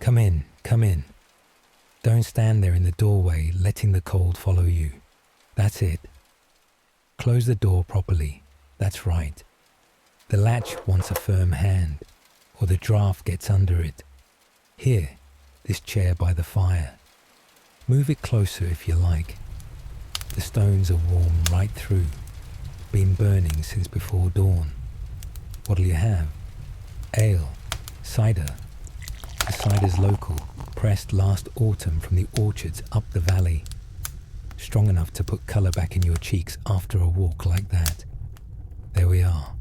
Come in, come in. Don't stand there in the doorway letting the cold follow you. That's it. Close the door properly. That's right. The latch wants a firm hand, or the draft gets under it. Here, this chair by the fire. Move it closer if you like. The stones are warm right through, been burning since before dawn. What'll you have? Ale, cider. The cider's local, pressed last autumn from the orchards up the valley. Strong enough to put colour back in your cheeks after a walk like that. There we are.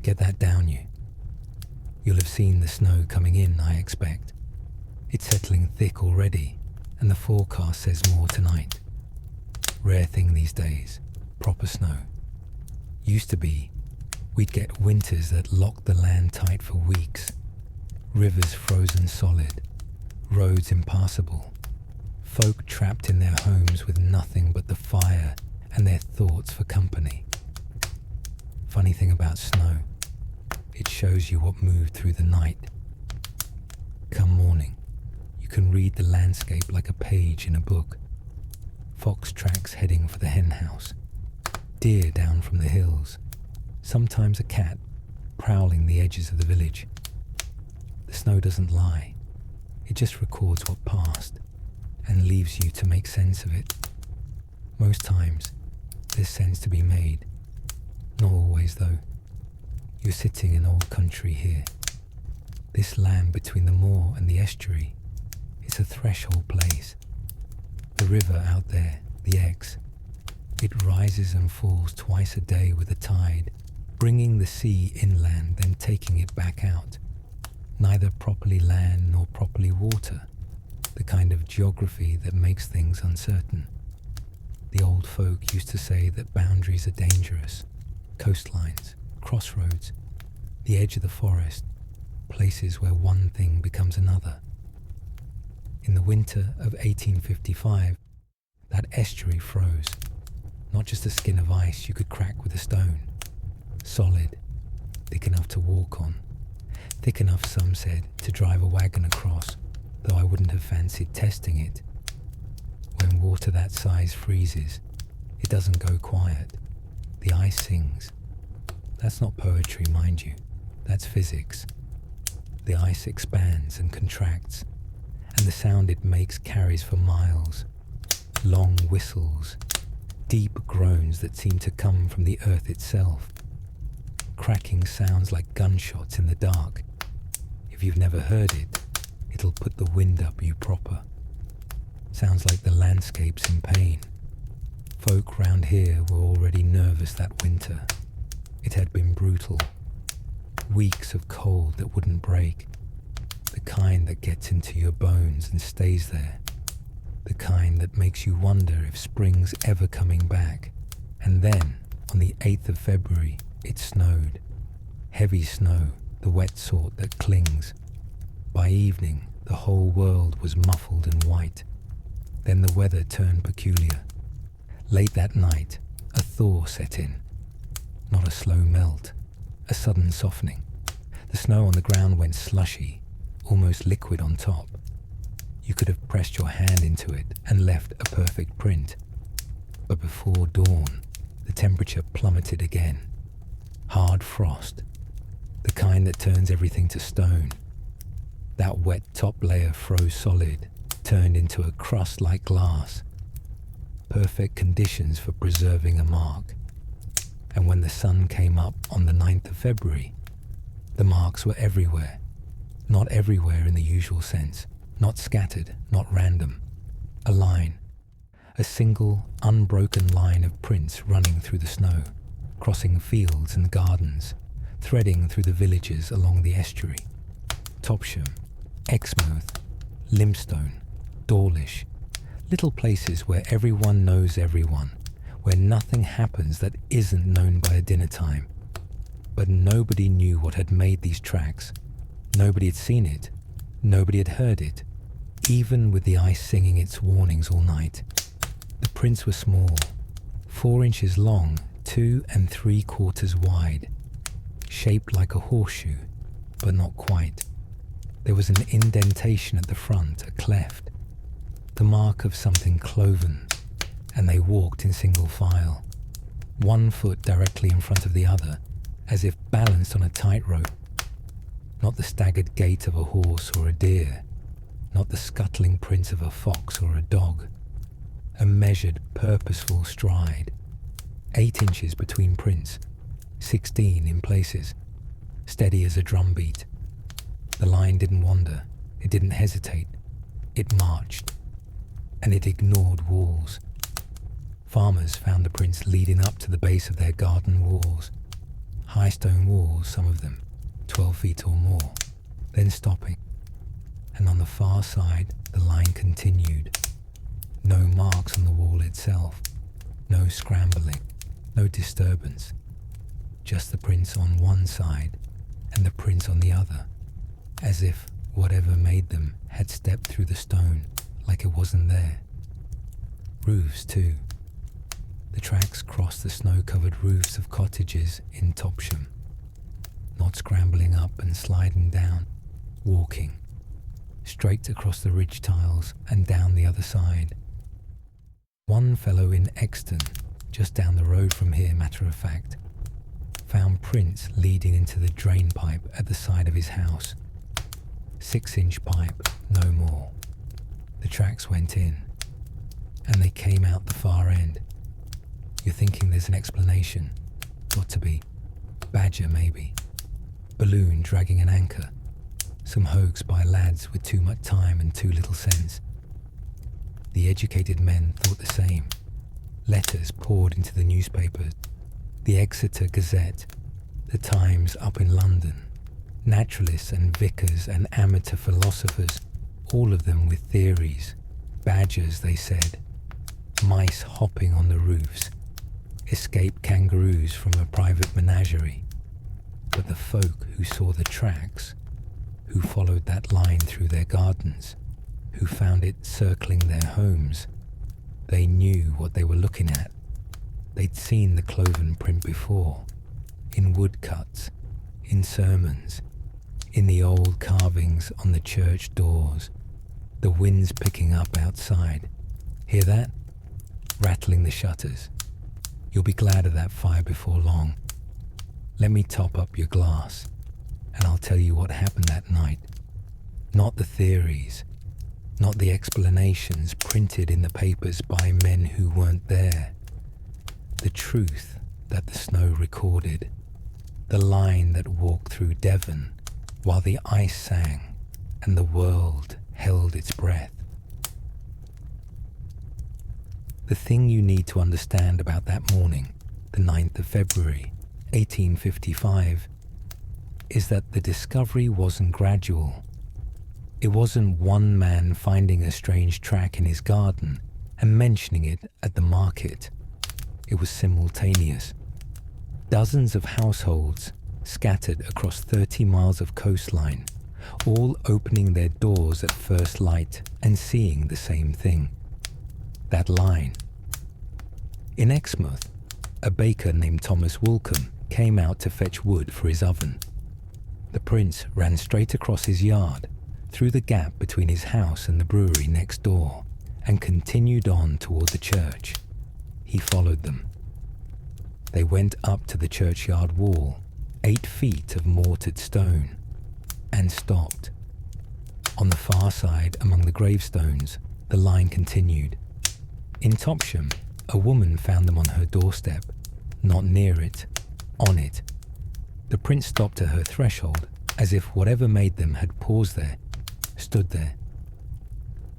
Get that down you. You'll have seen the snow coming in, I expect. It's settling thick already, and the forecast says more tonight. Rare thing these days, proper snow. Used to be, we'd get winters that locked the land tight for weeks. Rivers frozen solid, roads impassable. Folk trapped in their homes with nothing but the fire and their thoughts for company. Funny thing about snow, it shows you what moved through the night. Come morning, you can read the landscape like a page in a book. Fox tracks heading for the hen house. Deer down from the hills. Sometimes a cat prowling the edges of the village. The snow doesn't lie. It just records what passed and leaves you to make sense of it. Most times, there's sense to be made. Not always, though. You're sitting in old country here. This land between the moor and the estuary, it's a threshold place. The river out there, the Exe, it rises and falls twice a day with the tide, bringing the sea inland, then taking it back out. Neither properly land nor properly water, the kind of geography that makes things uncertain. The old folk used to say that boundaries are dangerous, coastlines, crossroads, the edge of the forest, places where one thing becomes another. In the winter of 1855, that estuary froze. Not just a skin of ice you could crack with a stone. Solid, thick enough to walk on. Thick enough, some said, to drive a wagon across, though I wouldn't have fancied testing it. When water that size freezes, it doesn't go quiet. The ice sings. That's not poetry, mind you. That's physics. The ice expands and contracts, and the sound it makes carries for miles. Long whistles, deep groans that seem to come from the earth itself. Cracking sounds like gunshots in the dark. If you've never heard it, it'll put the wind up you proper. Sounds like the landscape's in pain. Folk round here were already nervous that winter. It had been brutal. Weeks of cold that wouldn't break. The kind that gets into your bones and stays there. The kind that makes you wonder if spring's ever coming back. And then, on the 8th of February, it snowed. Heavy snow, the wet sort that clings. By evening, the whole world was muffled in white. Then the weather turned peculiar. Late that night, a thaw set in. Not a slow melt, a sudden softening. The snow on the ground went slushy, almost liquid on top. You could have pressed your hand into it and left a perfect print. But before dawn, the temperature plummeted again. Hard frost, the kind that turns everything to stone. That wet top layer froze solid, turned into a crust like glass. Perfect conditions for preserving a mark. And when the sun came up on the 9th of February, the marks were everywhere. Not everywhere in the usual sense, not scattered, not random. A line, a single, unbroken line of prints running through the snow, crossing fields and gardens, threading through the villages along the estuary. Topsham, Exmouth, Limstone, Dawlish, little places where everyone knows everyone, where nothing happens that isn't known by a dinner time. But nobody knew what had made these tracks. Nobody had seen it. Nobody had heard it, even with the ice singing its warnings all night. The prints were small, 4 inches long, 2 3/4 wide, shaped like a horseshoe, but not quite. There was an indentation at the front, a cleft, the mark of something cloven, and they walked in single file, one foot directly in front of the other, as if balanced on a tightrope. Not the staggered gait of a horse or a deer, not the scuttling prints of a fox or a dog. A measured, purposeful stride, 8 inches between prints, 16 in places, steady as a drumbeat. The line didn't wander, it didn't hesitate, it marched, and it ignored walls. Farmers found the prints leading up to the base of their garden walls, high stone walls, some of them, 12 feet or more, then stopping. And on the far side, the line continued. No marks on the wall itself, no scrambling, no disturbance, just the prints on one side and the prints on the other, as if whatever made them had stepped through the stone like it wasn't there. Roofs too. The tracks crossed the snow-covered roofs of cottages in Topsham, not scrambling up and sliding down, walking, straight across the ridge tiles and down the other side. One fellow in Exton, just down the road from here, matter of fact, found prints leading into the drainpipe at the side of his house. 6-inch pipe, no more. The tracks went in, and they came out the far end. You're thinking there's an explanation. Got to be. Badger, maybe. Balloon dragging an anchor. Some hoax by lads with too much time and too little sense. The educated men thought the same. Letters poured into the newspapers. The Exeter Gazette, the Times up in London. Naturalists and vicars and amateur philosophers, all of them with theories. Badgers, they said. Mice hopping on the roofs. Escaped kangaroos from a private menagerie. But the folk who saw the tracks, who followed that line through their gardens, who found it circling their homes, they knew what they were looking at. They'd seen the cloven print before, in woodcuts, in sermons, in the old carvings on the church doors. The wind's picking up outside. Hear that? Rattling the shutters. You'll be glad of that fire before long. Let me top up your glass, and I'll tell you what happened that night. Not the theories, not the explanations printed in the papers by men who weren't there. The truth that the snow recorded, the line that walked through Devon while the ice sang and the world held its breath. The thing you need to understand about that morning, the 9th of February, 1855, is that the discovery wasn't gradual. It wasn't one man finding a strange track in his garden and mentioning it at the market. It was simultaneous. Dozens of households scattered across 30 miles of coastline, all opening their doors at first light and seeing the same thing. That line. In Exmouth, a baker named Thomas Woolcombe came out to fetch wood for his oven. The prints ran straight across his yard, through the gap between his house and the brewery next door, and continued on toward the church. He followed them. They went up to the churchyard wall, 8 feet of mortared stone, and stopped. On the far side, among the gravestones, the line continued. In Topsham, a woman found them on her doorstep, not near it, on it. The prints stopped at her threshold, as if whatever made them had paused there, stood there.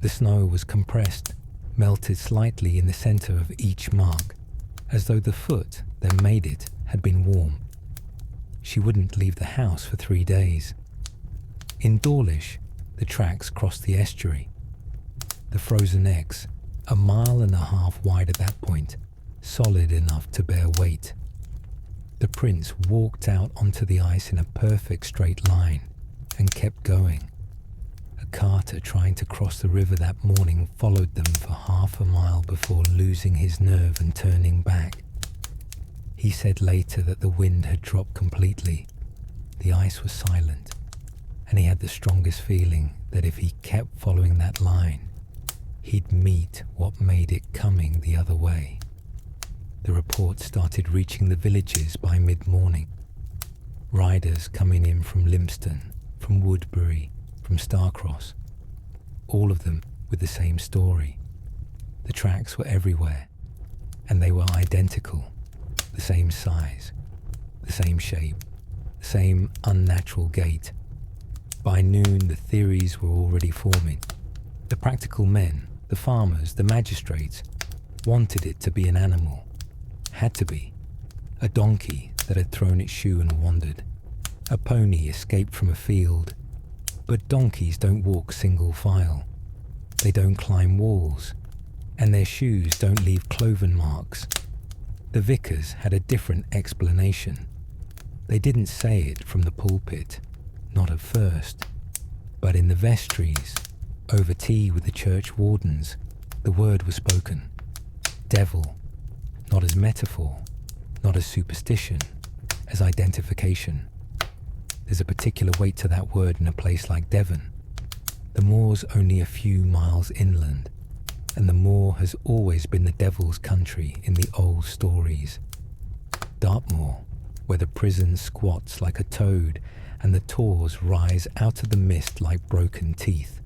The snow was compressed, melted slightly in the center of each mark, as though the foot that made it had been warm. She wouldn't leave the house for 3 days. In Dawlish, the tracks crossed the estuary. The frozen Exe, 1.5 miles wide at that point, solid enough to bear weight. The prints walked out onto the ice in a perfect straight line and kept going. A carter trying to cross the river that morning followed them for 1/2 mile before losing his nerve and turning back. He said later that the wind had dropped completely. The ice was silent, and he had the strongest feeling that if he kept following that line, he'd meet what made it coming the other way. The reports started reaching the villages by mid-morning. Riders coming in from Lympston, from Woodbury, from Starcross, all of them with the same story. The tracks were everywhere, and they were identical, the same size, the same shape, the same unnatural gait. By noon, the theories were already forming. The practical men, the farmers, the magistrates, wanted it to be an animal. Had to be. A donkey that had thrown its shoe and wandered. A pony escaped from a field. But donkeys don't walk single file. They don't climb walls. And their shoes don't leave cloven marks. The vicars had a different explanation. They didn't say it from the pulpit, not at first. But in the vestries, over tea with the church wardens, the word was spoken. Devil, not as metaphor, not as superstition, as identification. There's a particular weight to that word in a place like Devon. The moor's only a few miles inland, and the moor has always been the devil's country in the old stories. Dartmoor, where the prison squats like a toad and the tors rise out of the mist like broken teeth.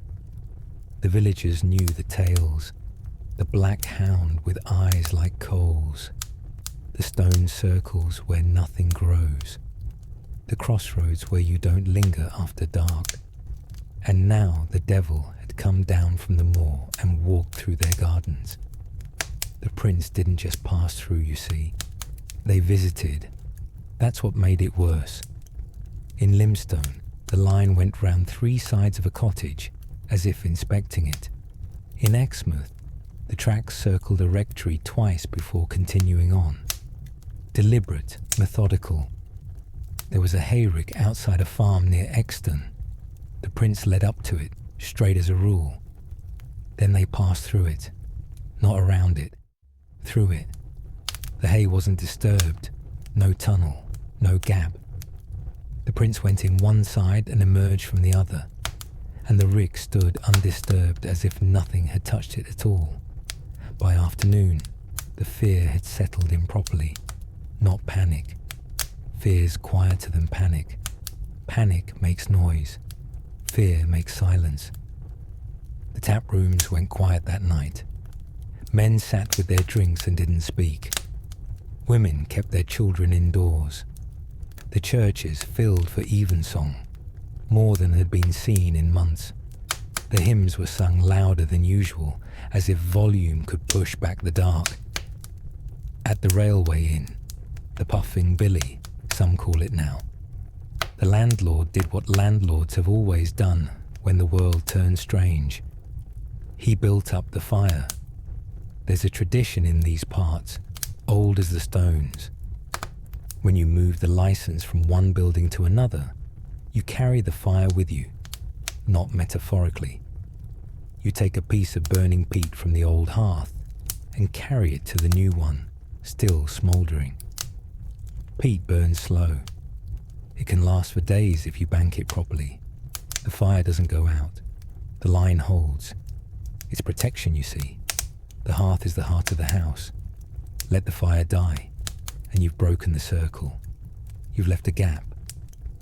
The villagers knew the tales. The black hound with eyes like coals. The stone circles where nothing grows. The crossroads where you don't linger after dark. And now the devil had come down from the moor and walked through their gardens. The prince didn't just pass through, you see. They visited. That's what made it worse. In Limstone, the line went round 3 sides of a cottage, as if inspecting it. In Exmouth, the tracks circled a rectory twice before continuing on. Deliberate, methodical. There was a hayrick outside a farm near Exton. The prince led up to it, straight as a rule. Then they passed through it. Not around it. Through it. The hay wasn't disturbed. No tunnel. No gap. The prince went in one side and emerged from the other, and the rick stood undisturbed as if nothing had touched it at all. By afternoon, the fear had settled in properly. Not panic. Fear's quieter than panic. Panic makes noise. Fear makes silence. The tap rooms went quiet that night. Men sat with their drinks and didn't speak. Women kept their children indoors. The churches filled for evensong, more than had been seen in months. The hymns were sung louder than usual, as if volume could push back the dark. At the railway inn, the Puffing Billy, some call it now, the landlord did what landlords have always done when the world turned strange. He built up the fire. There's a tradition in these parts, old as the stones. When you move the license from one building to another, you carry the fire with you, not metaphorically. You take a piece of burning peat from the old hearth and carry it to the new one, still smouldering. Peat burns slow. It can last for days if you bank it properly. The fire doesn't go out. The line holds. It's protection, you see. The hearth is the heart of the house. Let the fire die, and you've broken the circle. You've left a gap,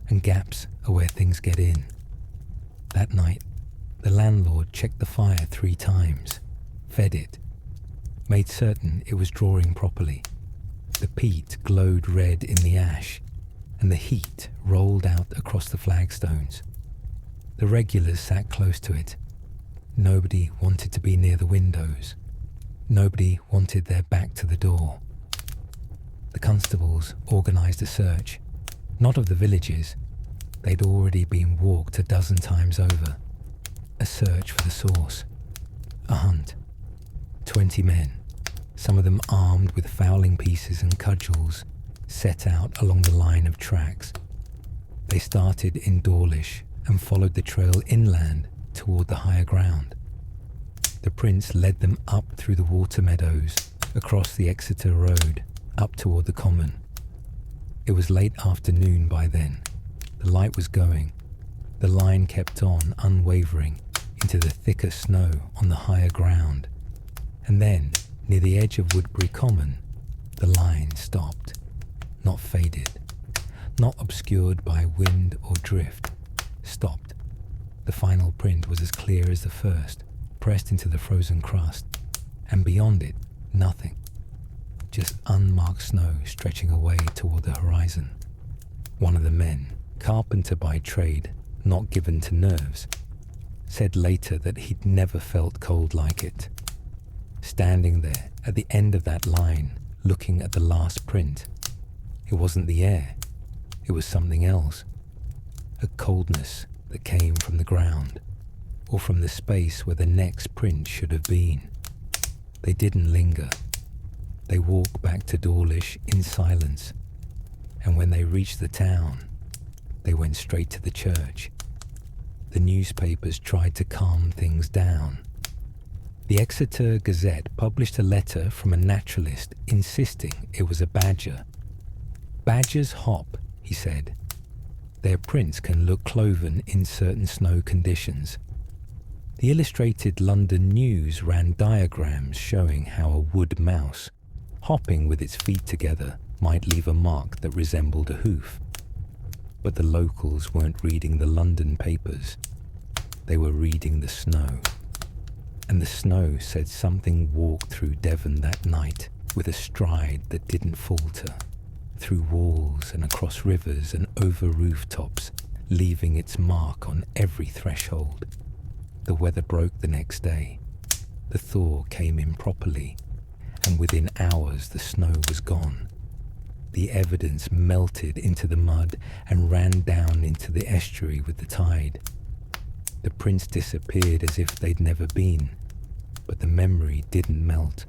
and gaps are where things get in. That night, the landlord checked the fire 3 times, fed it, made certain it was drawing properly. The peat glowed red in the ash, and the heat rolled out across the flagstones. The regulars sat close to it. Nobody wanted to be near the windows. Nobody wanted their back to the door. The constables organised a search, not of the villages. They'd already been walked a dozen times over. A search for the source. A hunt. 20 men, some of them armed with fowling pieces and cudgels, set out along the line of tracks. They started in Dawlish and followed the trail inland toward the higher ground. The prince led them up through the water meadows, across the Exeter road, up toward the common. It was late afternoon by then. The light was going. The line kept on, unwavering, into the thicker snow on the higher ground, and then, near the edge of Woodbury Common, the line stopped, not faded, not obscured by wind or drift, stopped. The final print was as clear as the first, pressed into the frozen crust, and beyond it, nothing. Just unmarked snow stretching away toward the horizon. One of the men, carpenter by trade, not given to nerves, said later that he'd never felt cold like it. Standing there at the end of that line, looking at the last print, it wasn't the air, it was something else. A coldness that came from the ground, or from the space where the next print should have been. They didn't linger. They walked back to Dawlish in silence, and when they reached the town, they went straight to the church. The newspapers tried to calm things down. The Exeter Gazette published a letter from a naturalist insisting it was a badger. Badgers hop, he said. Their prints can look cloven in certain snow conditions. The Illustrated London News ran diagrams showing how a wood mouse, hopping with its feet together, might leave a mark that resembled a hoof. But the locals weren't reading the London papers. They were reading the snow. And the snow said something walked through Devon that night with a stride that didn't falter, through walls and across rivers and over rooftops, leaving its mark on every threshold. The weather broke the next day. The thaw came in properly, and within hours the snow was gone. The evidence melted into the mud and ran down into the estuary with the tide. The prints disappeared as if they'd never been, but the memory didn't melt.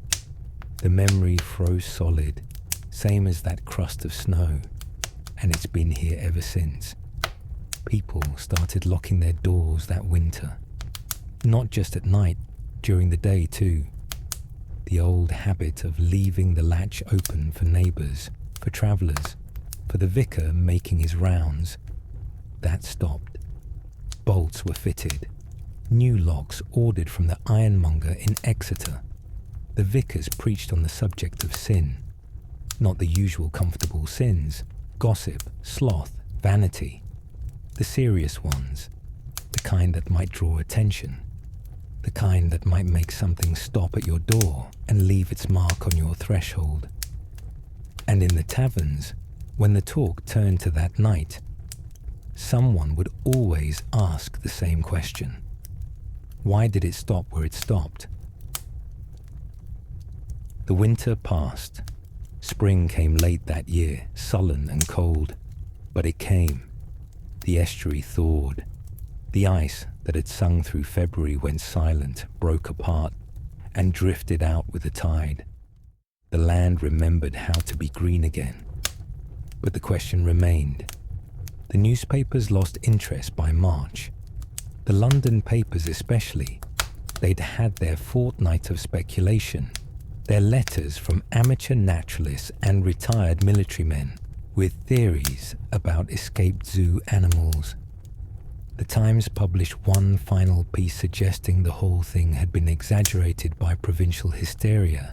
The memory froze solid, same as that crust of snow, and it's been here ever since. People started locking their doors that winter. Not just at night, during the day too. The old habit of leaving the latch open for neighbours, for travellers, for the vicar making his rounds, that stopped. Bolts were fitted. New locks ordered from the ironmonger in Exeter. The vicars preached on the subject of sin. Not the usual comfortable sins, gossip, sloth, vanity. The serious ones, the kind that might draw attention. The kind that might make something stop at your door and leave its mark on your threshold. And in the taverns, when the talk turned to that night, someone would always ask the same question. Why did it stop where it stopped? The winter passed. Spring came late that year, sullen and cold, but it came. The estuary thawed. The ice that had sung through February went silent, broke apart, and drifted out with the tide. The land remembered how to be green again. But the question remained. The newspapers lost interest by March. The London papers especially. They'd had their fortnight of speculation, their letters from amateur naturalists and retired military men, with theories about escaped zoo animals. The Times published one final piece suggesting the whole thing had been exaggerated by provincial hysteria,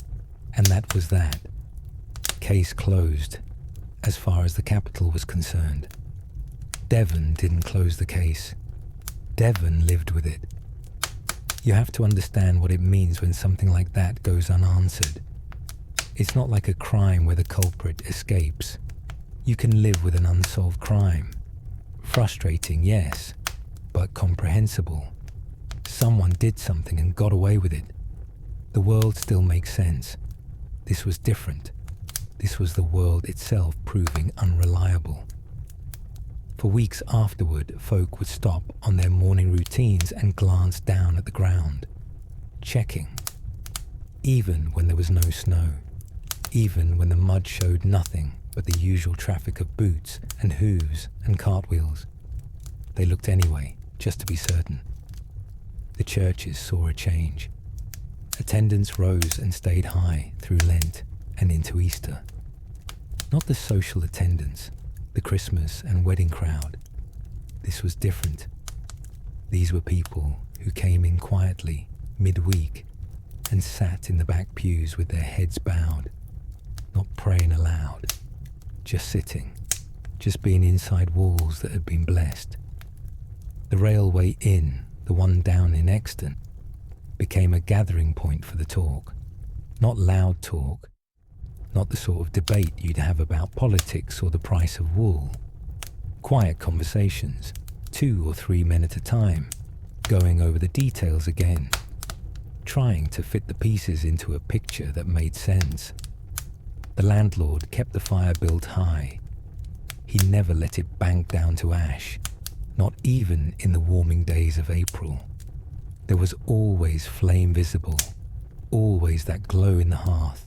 and that was that. Case closed, as far as the capital was concerned. Devon didn't close the case. Devon lived with it. You have to understand what it means when something like that goes unanswered. It's not like a crime where the culprit escapes. You can live with an unsolved crime. Frustrating, yes, but comprehensible. Someone did something and got away with it. The world still makes sense. This was different. This was the world itself proving unreliable. For weeks afterward, folk would stop on their morning routines and glance down at the ground, checking. Even when there was no snow, even when the mud showed nothing but the usual traffic of boots and hooves and cartwheels. They looked anyway, just to be certain. The churches saw a change. Attendance rose and stayed high through Lent and into Easter. Not the social attendance, the Christmas and wedding crowd. This was different. These were people who came in quietly, midweek, and sat in the back pews with their heads bowed, not praying aloud, just sitting, just being inside walls that had been blessed. The railway inn, the one down in Exton, became a gathering point for the talk. Not loud talk, not the sort of debate you'd have about politics or the price of wool. Quiet conversations, 2 or 3 men at a time, going over the details again, trying to fit the pieces into a picture that made sense. The landlord kept the fire built high. He never let it bank down to ash, not even in the warming days of April. There was always flame visible, always that glow in the hearth.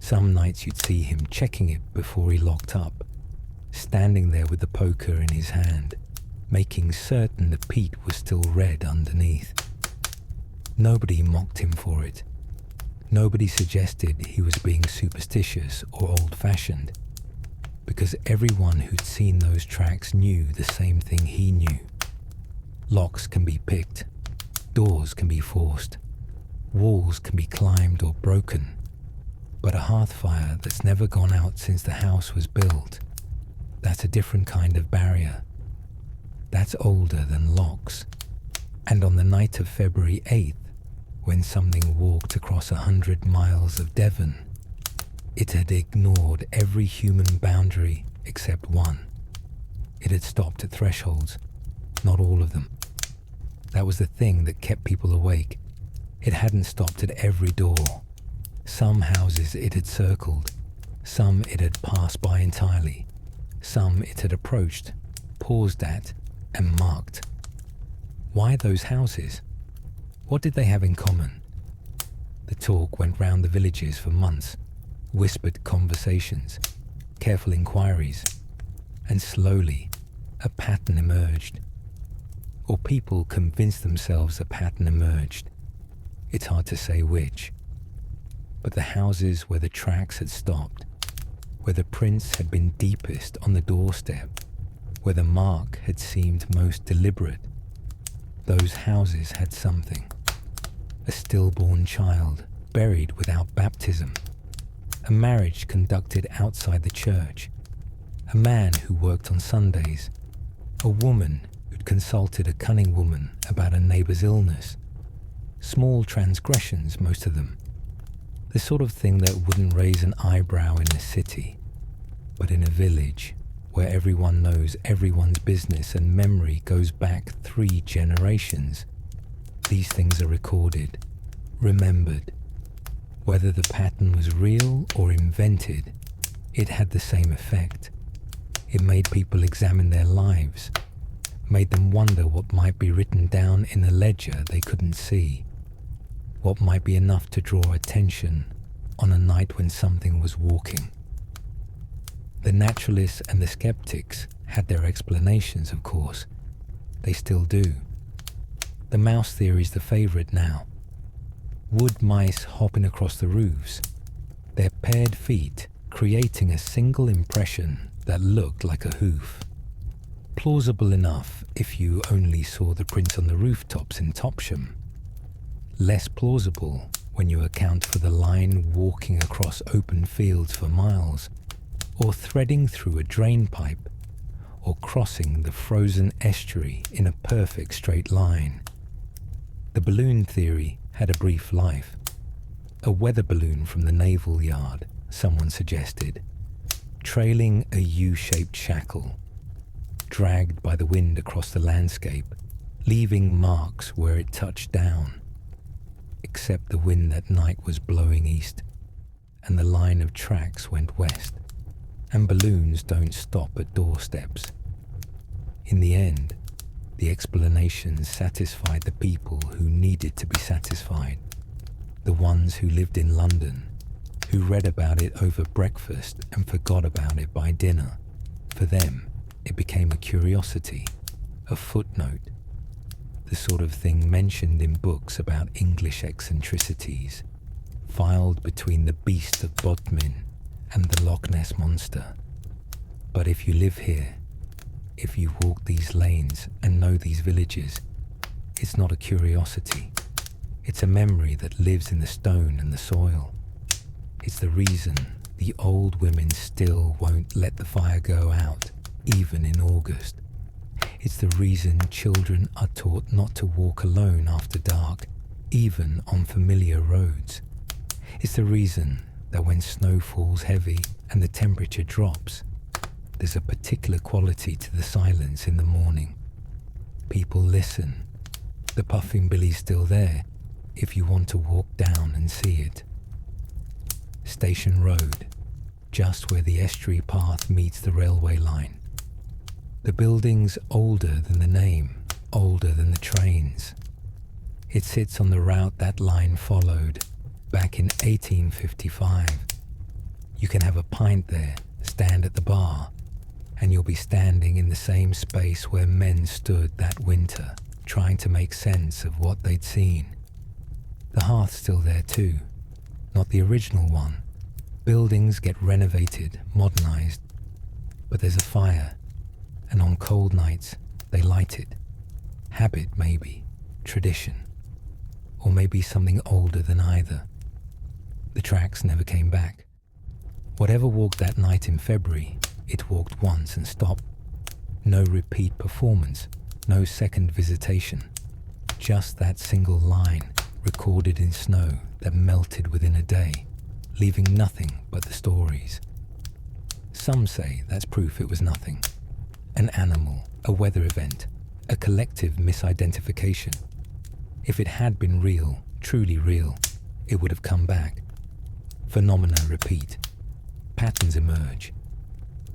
Some nights you'd see him checking it before he locked up, standing there with the poker in his hand, making certain the peat was still red underneath. Nobody mocked him for it. Nobody suggested he was being superstitious or old-fashioned, because everyone who'd seen those tracks knew the same thing he knew. Locks can be picked, doors can be forced, walls can be climbed or broken, but a hearth fire that's never gone out since the house was built, that's a different kind of barrier. That's older than locks. And on the night of February 8th, when something walked across 100 miles of Devon, it had ignored every human boundary except one. It had stopped at thresholds, not all of them. That was the thing that kept people awake. It hadn't stopped at every door. Some houses it had circled, some it had passed by entirely, some it had approached, paused at, and marked. Why those houses? What did they have in common? The talk went round the villages for months, whispered conversations, careful inquiries, and slowly a pattern emerged. Or people convinced themselves a pattern emerged. It's hard to say which. But the houses where the tracks had stopped, where the prints had been deepest on the doorstep, where the mark had seemed most deliberate, those houses had something. A stillborn child buried without baptism, a marriage conducted outside the church, a man who worked on Sundays, a woman who'd consulted a cunning woman about a neighbour's illness. Small transgressions, most of them. The sort of thing that wouldn't raise an eyebrow in a city, but in a village where everyone knows everyone's business and memory goes back 3 generations. These things are recorded, remembered. Whether the pattern was real or invented, it had the same effect. It made people examine their lives, made them wonder what might be written down in a ledger they couldn't see, what might be enough to draw attention on a night when something was walking. The naturalists and the skeptics had their explanations, of course. They still do. The mouse theory's the favourite now. Wood mice hopping across the roofs, their paired feet creating a single impression that looked like a hoof. Plausible enough if you only saw the prints on the rooftops in Topsham. Less plausible when you account for the line walking across open fields for miles, or threading through a drainpipe, or crossing the frozen estuary in a perfect straight line. The balloon theory had a brief life. A weather balloon from the naval yard, someone suggested, trailing a U-shaped shackle, dragged by the wind across the landscape, leaving marks where it touched down. Except the wind that night was blowing east, and the line of tracks went west, and balloons don't stop at doorsteps. In the end, the explanations satisfied the people who needed to be satisfied, the ones who lived in London, who read about it over breakfast and forgot about it by dinner. For them, it became a curiosity, a footnote, the sort of thing mentioned in books about English eccentricities, filed between the Beast of Bodmin and the Loch Ness Monster. But if you live here, if you walk these lanes and know these villages, it's not a curiosity. It's a memory that lives in the stone and the soil. It's the reason the old women still won't let the fire go out, even in August. It's the reason children are taught not to walk alone after dark, even on familiar roads. It's the reason that when snow falls heavy and the temperature drops, there's a particular quality to the silence in the morning. People listen. The puffing billy's still there if you want to walk down and see it. Station Road, just where the estuary path meets the railway line. The building's older than the name, older than the trains. It sits on the route that line followed back in 1855. You can have a pint there, stand at the bar, and you'll be standing in the same space where men stood that winter, trying to make sense of what they'd seen. The hearth's still there too, not the original one. Buildings get renovated, modernized, but there's a fire, and on cold nights they light it. Habit maybe, tradition, or maybe something older than either. The tracks never came back. Whatever walked that night in February, it walked once and stopped. No repeat performance, no second visitation. Just that single line recorded in snow that melted within a day, leaving nothing but the stories. Some say that's proof it was nothing. An animal, a weather event, a collective misidentification. If it had been real, truly real, it would have come back. Phenomena repeat. Patterns emerge.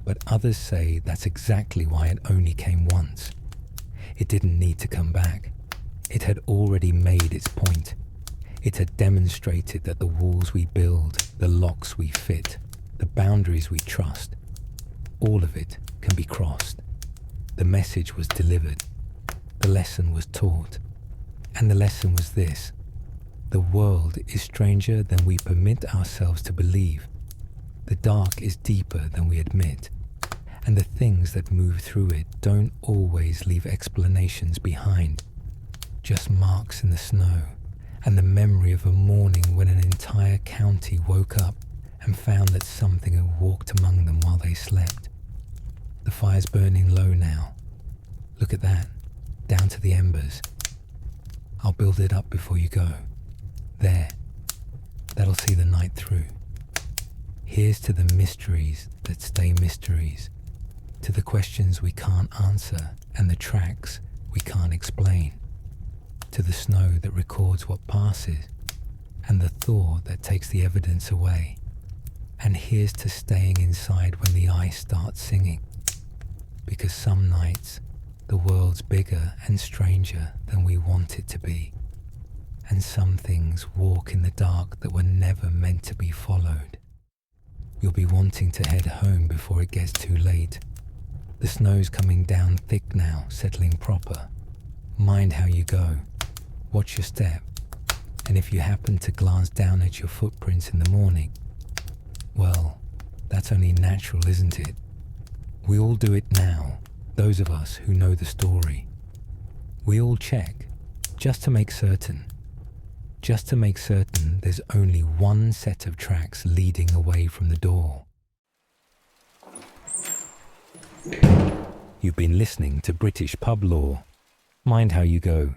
But others say that's exactly why it only came once. It didn't need to come back. It had already made its point. It had demonstrated that the walls we build, the locks we fit, the boundaries we trust, all of it can be crossed. The message was delivered. The lesson was taught. And the lesson was this: the world is stranger than we permit ourselves to believe. The dark is deeper than we admit. And the things that move through it don't always leave explanations behind. Just marks in the snow, and the memory of a morning when an entire county woke up and found that something had walked among them while they slept. The fire's burning low now. Look at that, down to the embers. I'll build it up before you go. There, that'll see the night through. Here's to the mysteries that stay mysteries, to the questions we can't answer and the tracks we can't explain, to the snow that records what passes and the thaw that takes the evidence away. And here's to staying inside when the ice starts singing, because some nights the world's bigger and stranger than we want it to be, and some things walk in the dark that were never meant to be followed. You'll be wanting to head home before it gets too late. The snow's coming down thick now, settling proper. Mind how you go. Watch your step. And if you happen to glance down at your footprints in the morning, well, that's only natural, isn't it? We all do it now, those of us who know the story. We all check, just to make certain. Just to make certain there's only one set of tracks leading away from the door. You've been listening to British Pub Law. Mind how you go.